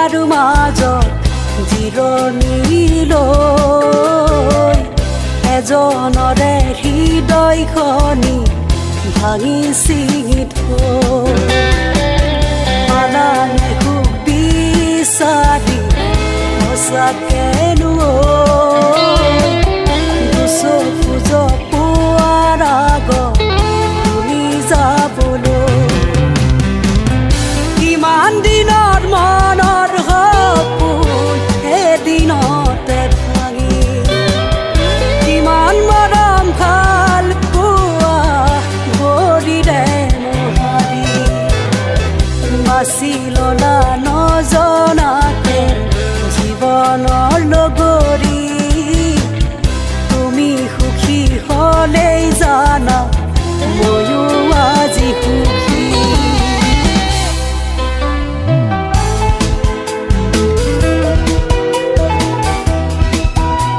আৰু মাজত জিৰণি লৈ এজনৰে হৃদয়খনি ভাঙি ছিঙি থৈ পালানে সুখ বিচাৰি সঁচাকেনো দুচকু জপোৱাৰ আগত তুমি যাবলৈ কিমান দিনৰ মনৰ সপোন এদিনতে ভাঙি কিমান মৰম ভাল পোৱা ভৰিৰে মোহাৰি বাচি ল'লা নজনাকে জীৱনৰ